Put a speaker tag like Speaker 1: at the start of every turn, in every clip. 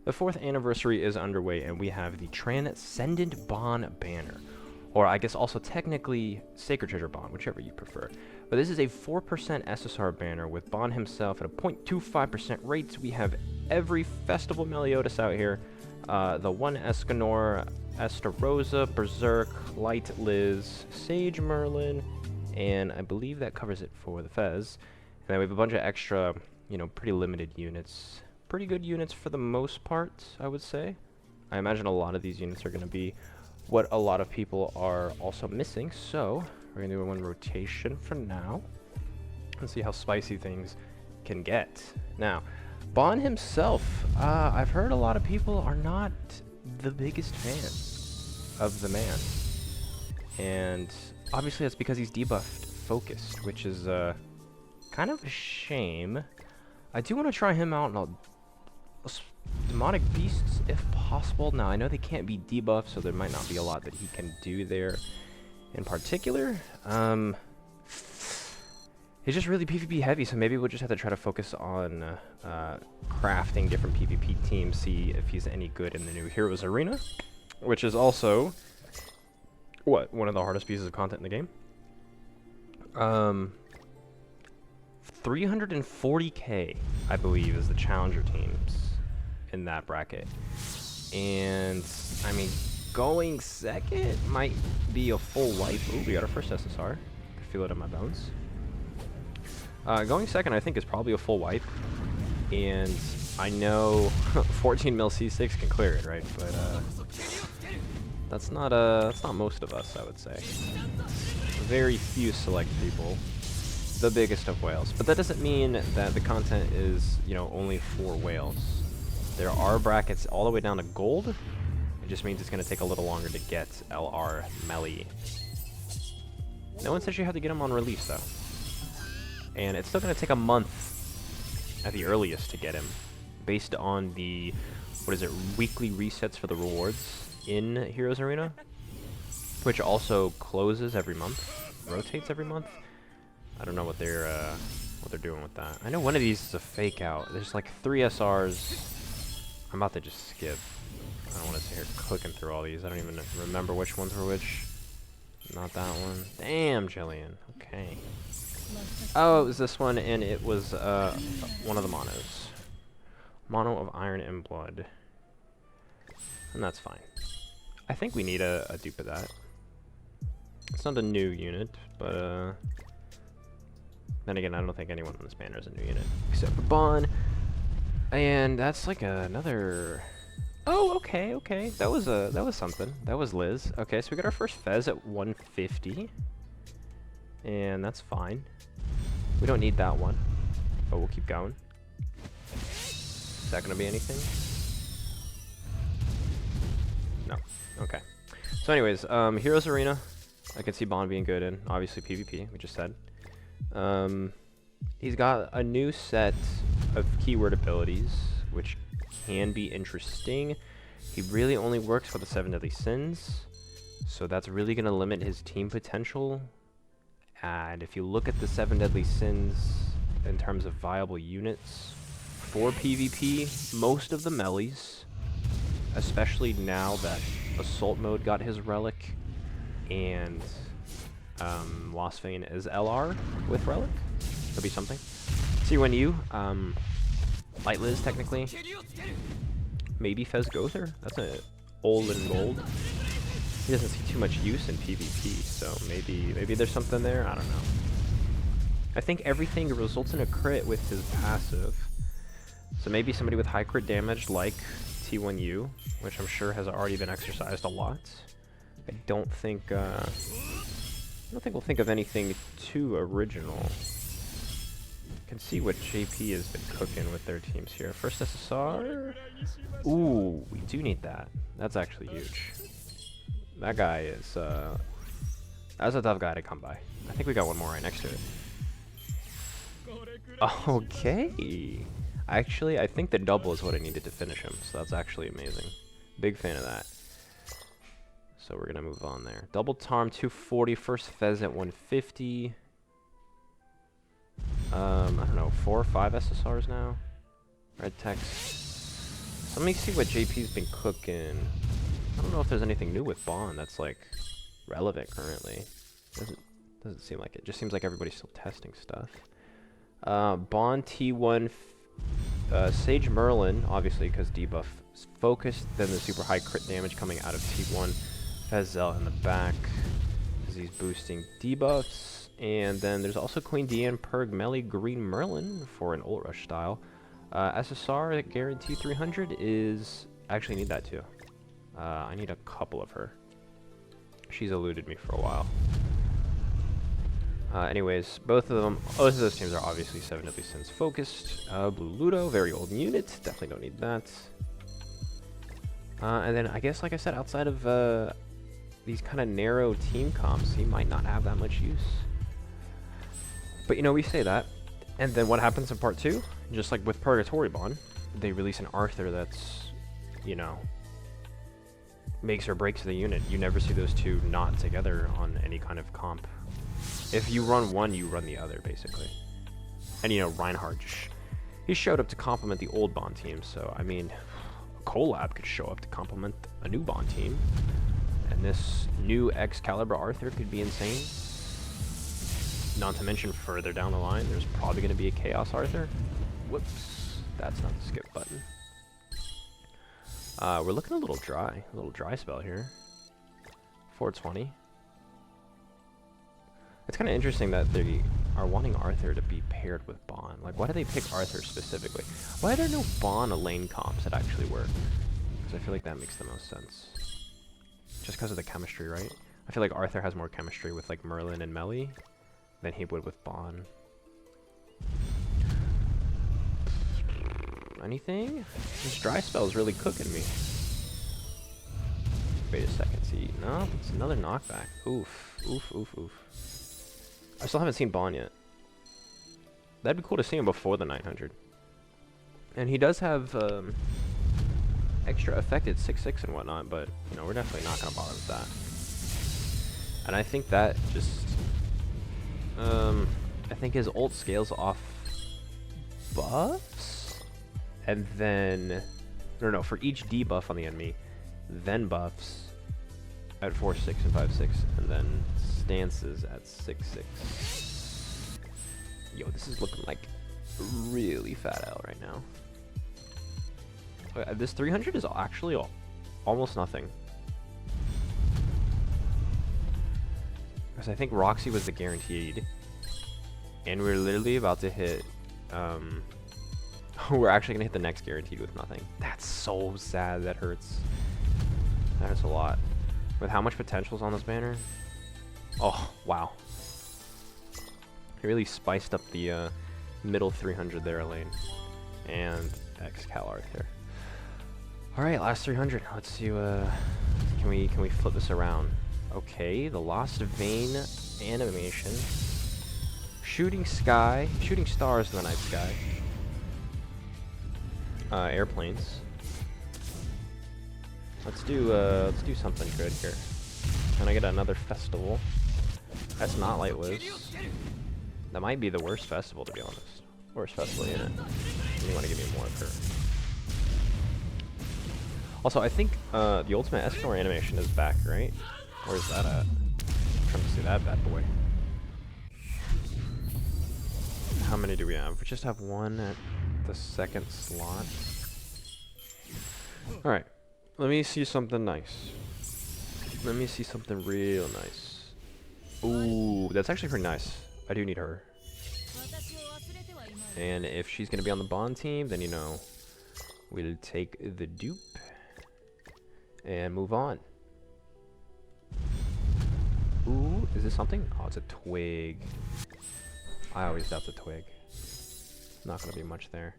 Speaker 1: The 4th anniversary is underway, and we have the Transcendant Bond banner. Or I guess also technically Sacred Treasure Bond, whichever you prefer. But this is a 4% SSR banner with Bond himself at a 0.25% rate. We have every Festival Meliodas out here. The 1 Escanor, Estarosa, Berserk, Light Liz, Sage Merlin, and I believe that covers it for the Fez. And then we have a bunch of extra, you know, pretty limited units. Pretty good units for the most part, I would say. I imagine a lot of these units are going to be what a lot of people are also missing, so we're going to do one rotation for now and see how spicy things can get. Now, Bond himself, I've heard a lot of people are not the biggest fan of the man. And obviously that's because he's debuffed focused, which is kind of a shame. I do want to try him out in a demonic beasts if possible. Now I know they can't be debuffed, so there might not be a lot that he can do there in particular. He's just really PvP heavy, so maybe we'll just have to try to focus on crafting different PvP teams, see if he's any good in the new Heroes Arena, which is also one of the hardest pieces of content in the game. 340k, I believe, is the challenger teams in that bracket. And, I mean, going second might be a full wipe. Ooh, we got our first SSR. I feel it in my bones. Going second, I think, is probably a full wipe. And I know 14 mil C6 can clear it, right? But, that's not most of us, I would say. Very few select people. The biggest of whales, but that doesn't mean that the content is, you know, only for whales. There are brackets all the way down to gold. It just means it's going to take a little longer to get LR Melly. No one says you have to get them on release though, and it's still going to take a month at the earliest to get him, based on the weekly resets for the rewards in Heroes Arena, which also closes every month, rotates every month. I don't know what they're doing with that. I know one of these is a fake out. There's like 3 SRs. I'm about to just skip. I don't want to sit here clicking through all these. I don't even remember which ones were which. Not that one. Damn, Jillian. Okay. Oh, it was this one, and it was one of the monos. Mono of Iron and Blood. And that's fine. I think we need a dupe of that. It's not a new unit, but then again, I don't think anyone on this banner is a new unit, except for Bond. And that's like another... Oh, okay, okay. That was something. That was Liz. Okay, so we got our first Fez at 150. And that's fine. We don't need that one, but we'll keep going. Is that gonna be anything? No. Okay. So anyways, Heroes Arena. I can see Bond being good in, obviously PvP, we just said. He's got a new set of keyword abilities, which can be interesting. He really only works for the 7 Deadly Sins, so that's really going to limit his team potential. And if you look at the 7 Deadly Sins in terms of viable units for PvP, most of the melees, especially now that Assault Mode got his relic, and Lost Vein is LR with relic. Could be something. C1U, Light Liz technically. Maybe Fez Gother. That's a old and gold. He doesn't see too much use in PvP, so maybe there's something there. I don't know. I think everything results in a crit with his passive. So maybe somebody with high crit damage like T1U, which I'm sure has already been exercised a lot. I don't think we'll think of anything too original. Can see what JP has been cooking with their teams here. First SSR. Ooh, we do need that. That's actually huge. That guy is that's a tough guy to come by. I think we got one more right next to it. Okay. Actually, I think the double is what I needed to finish him, so that's actually amazing. Big fan of that. So we're gonna move on there. Double Tarm 240, first Fez at 150. I don't know, 4 or 5 SSRs now. Red text So let me see what JP's been cooking. I don't know if there's anything new with Bond that's like relevant currently. Doesn't seem like it. Just seems like everybody's still testing stuff. Bond T1 Sage Merlin, obviously because debuff is focused, then the super high crit damage coming out of T1. Fezel in the back because he's boosting debuffs. And then there's also Queen Diane Perg Melee Green Merlin for an ult rush style. SSR that guarantee 300 is... I actually need that too. I need a couple of her. She's eluded me for a while. Anyways, both of those teams are obviously 7 Deadly Sins focused. Blue Ludo, very old unit. Definitely don't need that. And then I guess, like I said, outside of these kind of narrow team comps, he might not have that much use. But, you know, we say that. And then what happens in part 2? Just like with Purgatory Bond, they release an Arthur that's, you know, makes or breaks the unit. You never see those two not together on any kind of comp. If you run one, you run the other, basically. And, you know, Reinhardt, he showed up to complement the old Bond team. So, I mean, a collab could show up to complement a new Bond team. And this new Excalibur Arthur could be insane. Not to mention further down the line, there's probably going to be a Chaos Arthur. Whoops, that's not the skip button. We're looking a little dry spell here. 420. It's kind of interesting that they are wanting Arthur to be paired with Bond. Like, why do they pick Arthur specifically? Why are there no Bond lane comps that actually work? Because I feel like that makes the most sense. Just because of the chemistry, right? I feel like Arthur has more chemistry with, like, Merlin and Melee than he would with Bond. Anything? This dry spell is really cooking me. Wait a second, see. No, it's another knockback. Oof. Oof, oof, oof. I still haven't seen Bond yet. That'd be cool to see him before the 900. And he does have extra affected 6/6 and whatnot, but, you know, we're definitely not going to bother with that. And I think that just... I think his ult scales off buffs? And then... No, for each debuff on the enemy, then buffs at 4/6 and 5/6, and then stances at 6/6. Yo, this is looking like really fat L right now. This 300 is actually almost nothing. Because I think Roxy was the guaranteed. And we're literally about to hit... we're actually going to hit the next guaranteed with nothing. That's so sad. That hurts. That hurts a lot. With how much potential's on this banner? Oh, wow. He really spiced up the middle 300 there, Elaine. And Excal Arthur. Alright, last 300. Let's see, can we flip this around? Okay, the Lost Vein animation. Shooting stars in the night sky. Airplanes. Let's do something good here. Can I get another festival? That's not Light Wiz. That might be the worst festival, to be honest. Worst festival unit. You want to give me more of her. Also, I think the ultimate Escanor animation is back, right? Where's that at? I'm trying to see that bad boy. How many do we have? We just have one at the second slot. Alright. Let me see something nice. Let me see something real nice. Ooh, that's actually pretty nice. I do need her. And if she's going to be on the Bond team, then, you know, we'll take the dupe and move on. Ooh, is this something? Oh, it's a twig. I always doubt the twig. Not going to be much there.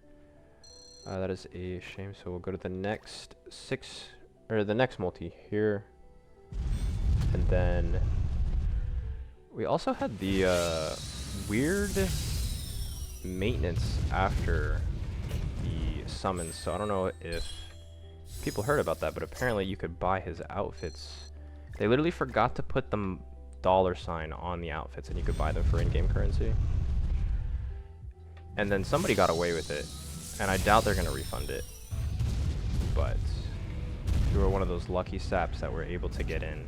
Speaker 1: That is a shame. So we'll go to the next the next multi here. And then we also had the weird maintenance after the summons. So I don't know if people heard about that, but apparently you could buy his outfits. They literally forgot to put the $sign on the outfits, and you could buy them for in-game currency. And then somebody got away with it, and I doubt they're going to refund it. We were one of those lucky saps that were able to get in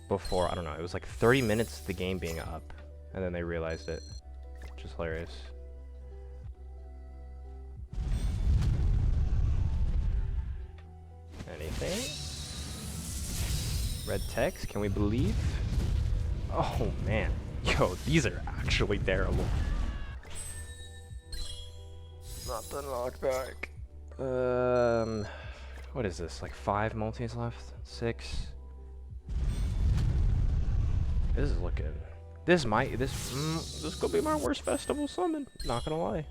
Speaker 1: before, I don't know, it was like 30 minutes of the game being up, and then they realized it, which is hilarious. Anything? Red text, can we believe? Oh man, yo, these are actually terrible. Not the knockback. What is this? Like 5 multis left? 6? This is looking. This could be my worst festival summon. Not gonna lie.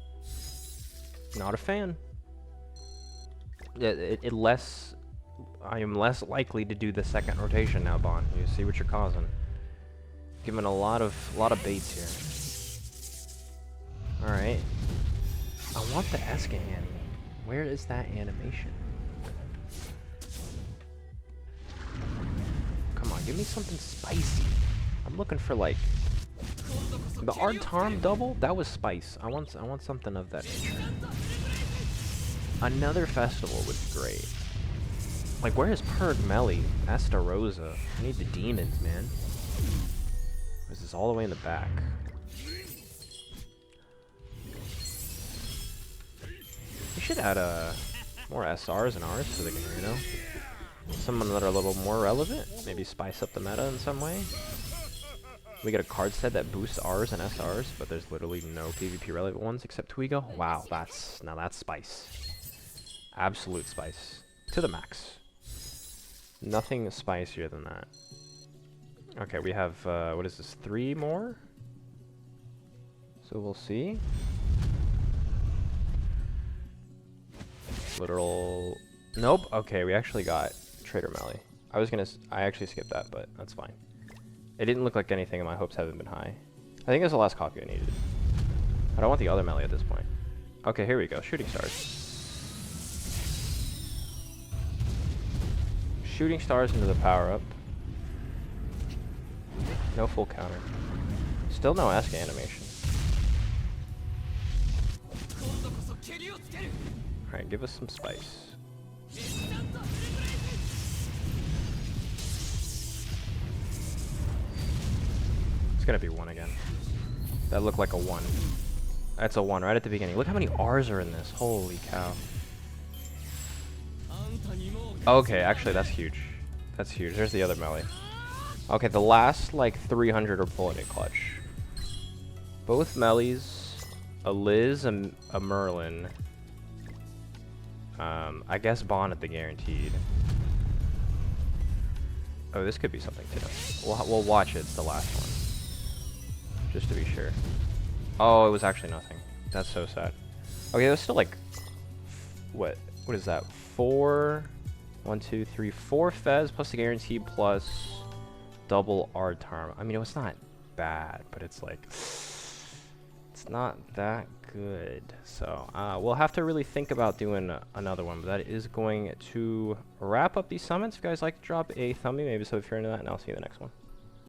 Speaker 1: Not a fan. I am less likely to do the second rotation now, Bond. You see what you're causing. Giving a lot of baits here. All right. I want the Escan. Where is that animation? Come on, give me something spicy. I'm looking for like the Artarm double. That was spice. I want something of that nature. Another festival would be great. Like, where is Purg Melly? Estarosa. I need the demons, man. Or is this all the way in the back? We should add more SRs and Rs to the game, you know? Some that are a little more relevant. Maybe spice up the meta in some way. We get a card set that boosts Rs and SRs, but there's literally no PvP relevant ones except Twigo. Wow, that's spice. Absolute spice. To the max. Nothing spicier than that. Okay, we have, what is this, 3 more? So we'll see. Literal... Nope. Okay, we actually got Trader Melly. I actually skipped that, but that's fine. It didn't look like anything and my hopes haven't been high. I think that's the last copy I needed. I don't want the other Melly at this point. Okay, here we go. Shooting stars. Shooting stars into the power-up. No full counter. Still no Ask animation. Alright, give us some spice. It's gonna be 1 again. That looked like a 1. That's a 1 right at the beginning. Look how many R's are in this. Holy cow. Okay, actually that's huge. That's huge. There's the other melee. Okay, the last like 300 are pulling it clutch. Both melees, a Liz and a Merlin. I guess Bond at the guaranteed. Oh, this could be something too. We'll watch it. It's the last one. Just to be sure. Oh, it was actually nothing. That's so sad. Okay, there's still like... What is that? 4... 1, 2, 3, 4 Fez plus the guarantee plus double Artarm. I mean, it's not bad, but it's like... It's not that good. So, we'll have to really think about doing another one, but that is going to wrap up these summons. If you guys like, drop a thumbie, maybe so if you're into that, and I'll see you in the next one.